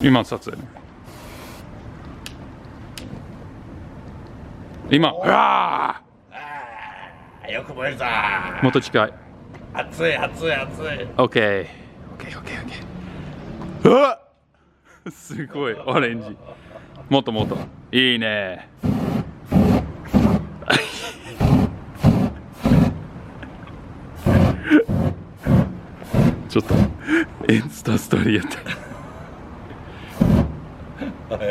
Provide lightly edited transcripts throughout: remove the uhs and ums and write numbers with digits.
今撮影。今、うわあ、よく燃えるぞー、もっと近い。熱い熱い熱い。オッケー、オッケー、オッケー、オッケー。うわっ、すごいオレンジ。もっともっと。いいね。ちょっとインスタストーリーやって。早く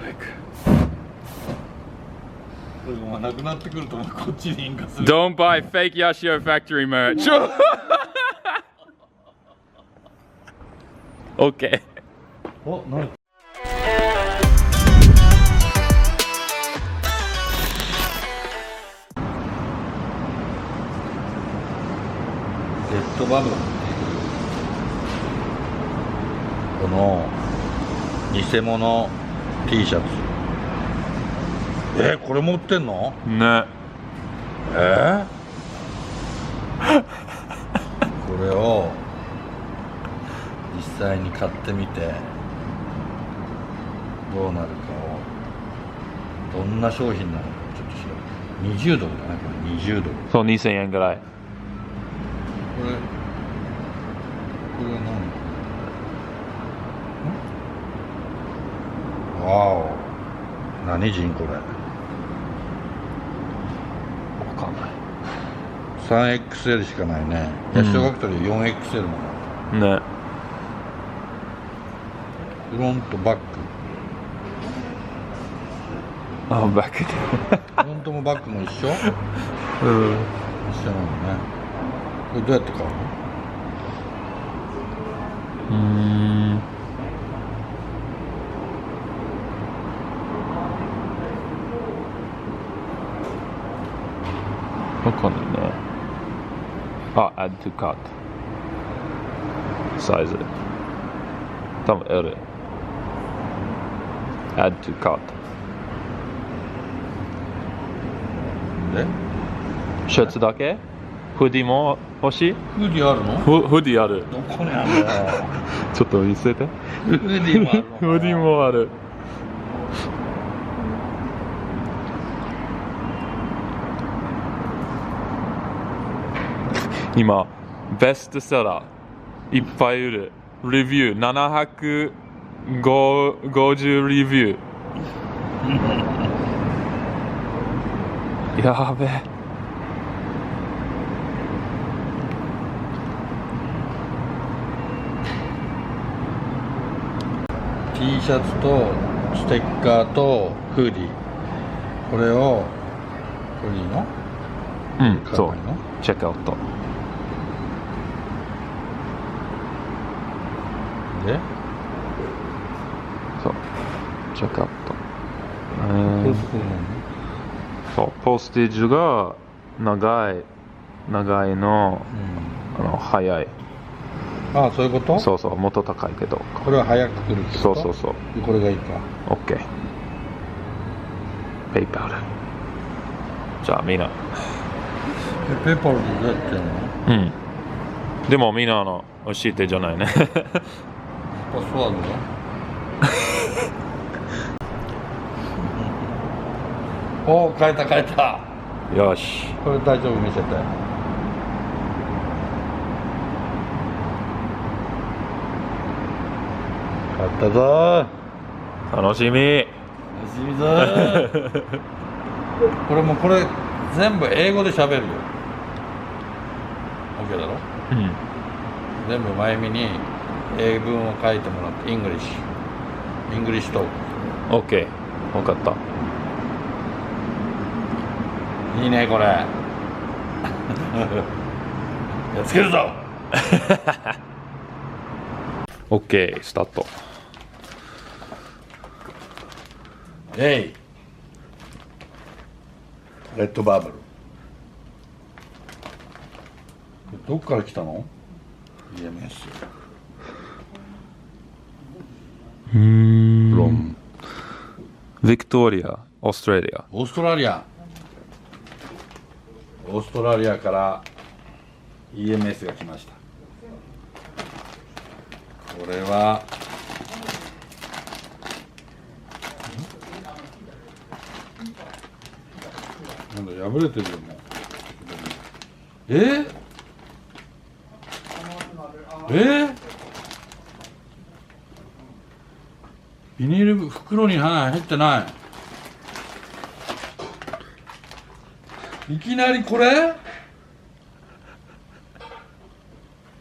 早く。これもなくなってくるとこっちに引火する。 Don't buy fake Yashio factory merch. OK。お、何？レッドバブルっていうこの偽物 T シャツ。これも売ってんの？ね。これを実際に買ってみてどうなるかを、どんな商品なのかちょっと調べて。20ドルだね、これ20ドル。そう、2000円ぐらい。これは何？わお、何人これ？わかんない。3XL しかないね。ヤシオファクトリー 4XL もある。ね。フロントバック、あ、バックで。フロントもバックも一緒？うん。一緒なのね。これどうやって買うの？わかんないね。あ、add to cart。サイズ。多分 L。add to cart。でシャツだけ？フディも欲しい？フーディーあるの？フディある。どこにあるの？ちょっと見せて。フーディーもあるの？フディもある。今ベストセラーいっぱい売る。レビュー750レビュー。やべえ。T シャツとステッカーとフーディー、これをこれいいの？うん、そう買えばいいの？チェックアウト。でそうチェックアウト。これそこなの？そうポステージが長いの、早い。ああ、そういうこと？そうそう、もっと高いけど。これは早く来るってこと？そうそうそう。でこれがいいか。 OK。ペイパル。じゃあみんな。ペーパーでどうやってんの？うん。でもみんなの教えてじゃないね。パスワードは？おお、変えた。よし。これ大丈夫、見せて。買ったぞー。楽しみ。楽しみぞー。これ全部英語で喋るよ。 OK だろ？うん。全部まゆみに英文を書いてもらって、イングリッシュトーク。 OK。分かった。いいねこれ。やっつけるぞ。OK、スタート。レッドバブル。どっから来たの？ EMS。from Victoria、オーストラリア。オーストラリアから EMS が来ました。これはなんだ破れてるよね。えビニール袋に入ってない。いきなりこれ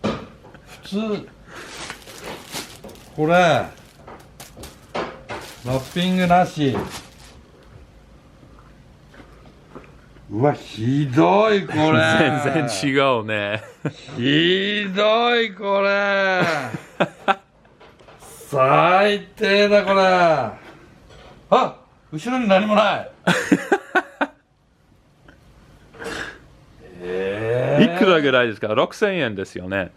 普通これラッピングなし。うわひどいこれ全然違うね。ひどいこれ最低だこれ。あ、後ろに何もないいくらぐらいですか？6000円ですよね。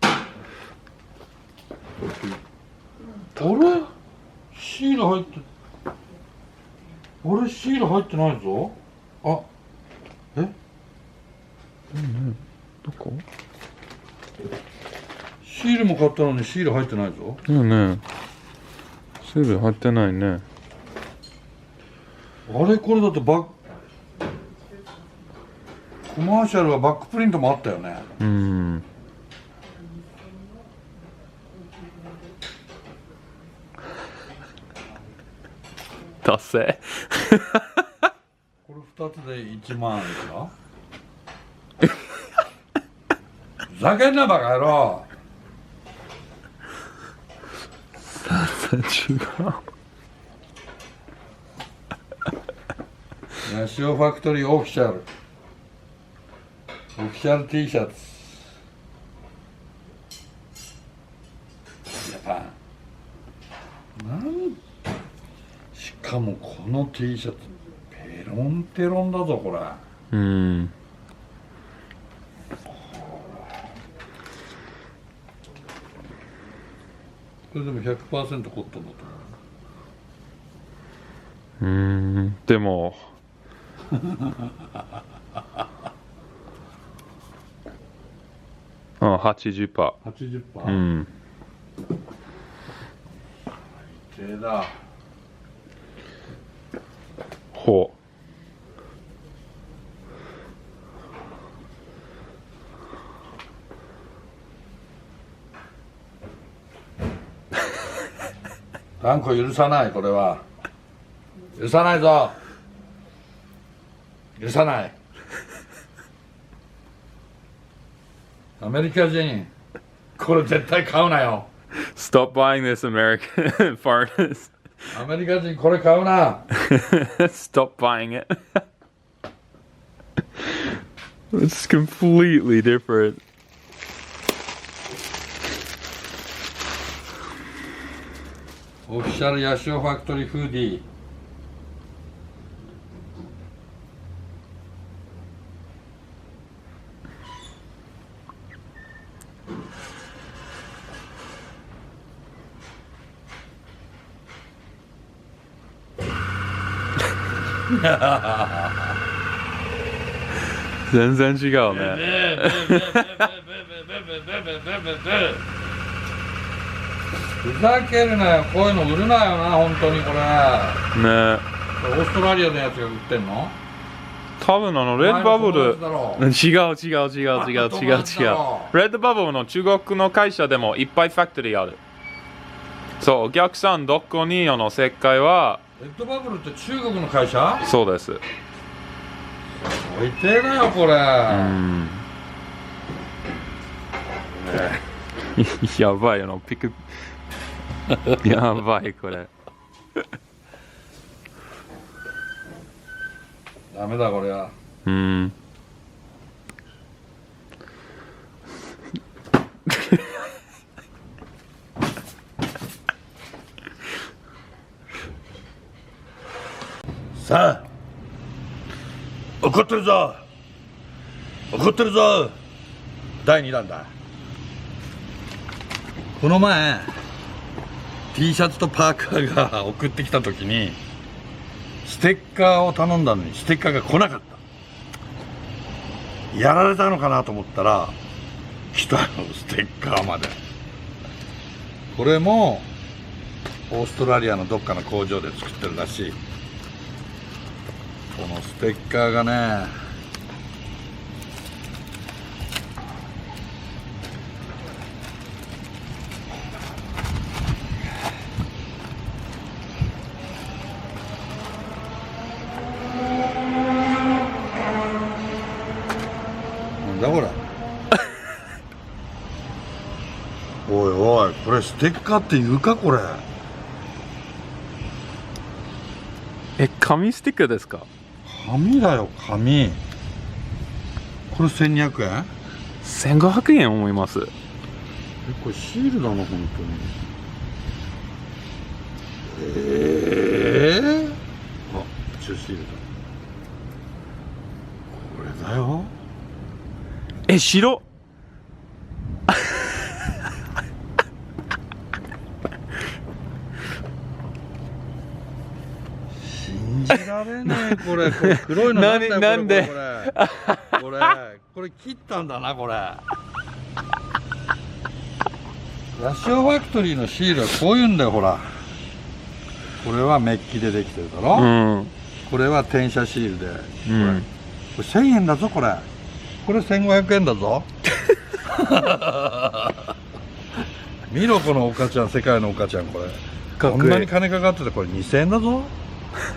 あれシール入ってシール入ってないぞ。あ、どこ？シールも買ったのにシール入ってないぞ。ねシール入ってないね。あれこれだってコマーシャルはバックプリントもあったよね。達成これ2つで1万円かふざけんなバカ野郎。全然違う。ヤシオファクトリーオフィシャル T シャツジャパン。しかもこの T シャツペロンテロンだぞこれ。これでも 100% コットンだと思う。でも80%。80%？最低だ。ほう。断固許さない。これは許さないぞ。許さない。アメリカ人これ絶対買うなよ。 Stop buying this American foreigners. アメリカ人これ買うな。Stop buying it. It's completely different. オフィシャルヤシオファクトリーフーディー。全然違うね。ふざけるなよ。こういうの売るなよな本当にこれ。ねこれオーストラリアのやつが売ってんの？多分レッドバブル。お前の違う。レッドバブルの中国の会社でもいっぱいファクトリーある。そう、お客さんどこに世界は。レッドバブルって中国の会社？そうです。最低だよこれ。やばいピクやばいこれ。ダメだこれは。さあ怒ってるぞ第2弾だ。この前 T シャツとパーカーが送ってきた時にステッカーを頼んだのにステッカーが来なかった。やられたのかなと思ったら来たの、ステッカーまで。これもオーストラリアのどっかの工場で作ってるらしい。このステッカーがねれステッカーっていうかこれ。紙ステッカーですか？紙だよ紙。これ1200円？1500円思います。これシールだな本当に。あ、一応シールだ。これだよ。白信じられねえこれ。これ黒いのなんだよ。なんでこれ切ったんだなこれ。ラシオファクトリーのシールはこういうんだよほら。これはメッキでできてるだろ、うん、これは転写シールで、これ1000円だぞこれ。これ1500円だぞ。見ろこのおかちゃん、世界のおかちゃん。これこんなに金かかってて、これ2000円だぞ。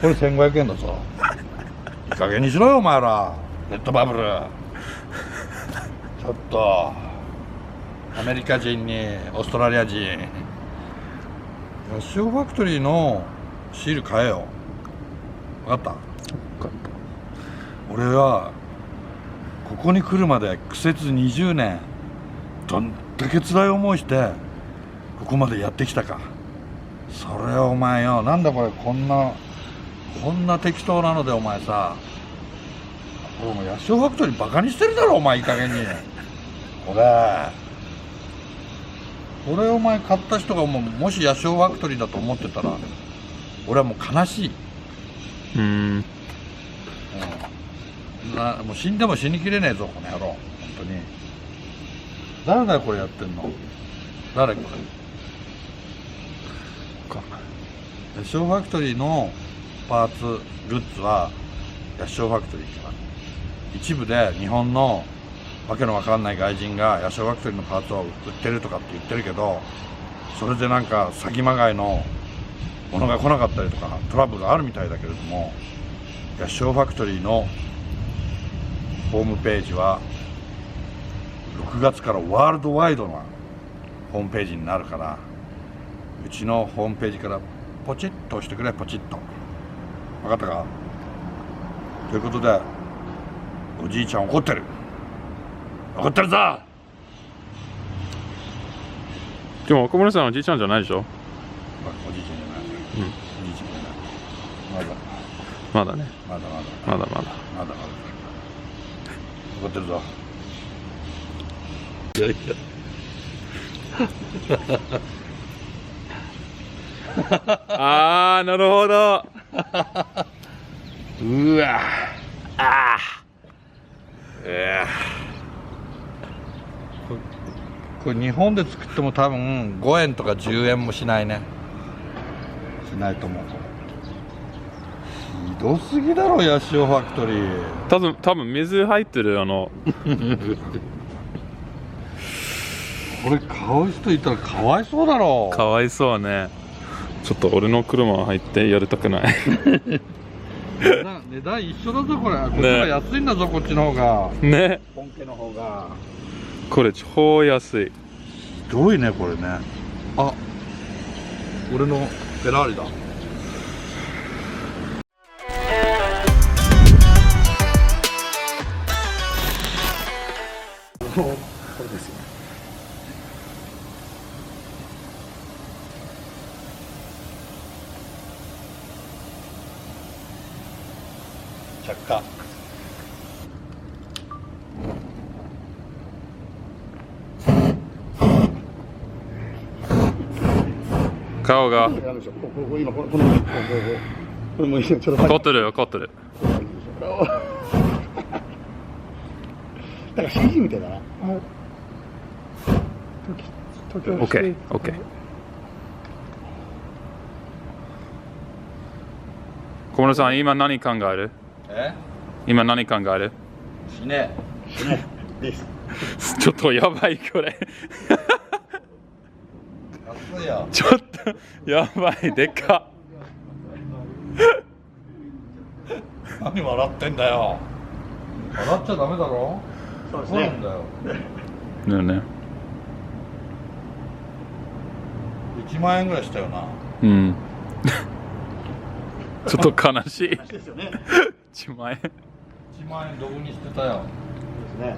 これ1500円だぞ。いい加減にしろよお前ら。レッドバブルちょっとアメリカ人にオーストラリア人、ラシオファクトリーのシール買えよ。分かった？俺はここに来るまで苦節20年どんだけ辛い思いしてここまでやってきたか。それをお前よ、なんだこれ、こんな適当なのでお前さ、お前ヤシオファクトリーバカにしてるだろお前。いい加減にこれお前買った人がもしヤシオファクトリーだと思ってたら俺はもう悲しい。もう死んでも死にきれねえぞこの野郎本当に。誰だよこれやってんの。誰これ。ヤシオファクトリーのパーツグッズはヤシオファクトリーから、一部で日本のわけのわかんない外人がヤシオファクトリーのパーツを売ってるとかって言ってるけど、それでなんか詐欺まがいのものが来なかったりとかトラブルがあるみたいだけれども、ヤシオファクトリーのホームページは6月からワールドワイドなホームページになるから、うちのホームページからポチッと押してくれ。ポチッと。分かったか。ということでおじいちゃん怒ってる。怒ってるぞ。でも岡村さんおじいちゃんじゃないでしょ。おじいちゃんじゃない。おじいちゃんじゃない。まだね。まだ怒ってるぞ。いやああ、なるほど。うわあこれ日本で作っても多分5円とか10円もしないね。しないと思う。ひどすぎだろヤシオファクトリー。多分水入ってるこれ買う人いたらかわいそうだろ。かわいそうね。ちょっと俺の車入ってやりたくない。値段一緒だぞこれ。こっちが安いんだぞ、こっちの方がね。本家の方がこれ超安い。ひどいねこれね。あ、俺のフェラーリだ。これですよ。着火。顔が凝ってるよ、凝ってる。だから CG みたいだな。オッケー、オッケー。小室さん、今何考える？今何考える？死ね。死ね。です。ちょっとやばいこれ。ちょっとやばい、でかっ。何笑ってんだよ。笑っちゃダメだろ。そうですね。なんだよ。ねえね。1万円ぐらいしたよな。うんちょっと悲しい話ですよね。1万円1万円ドブにしてたよ。ですね。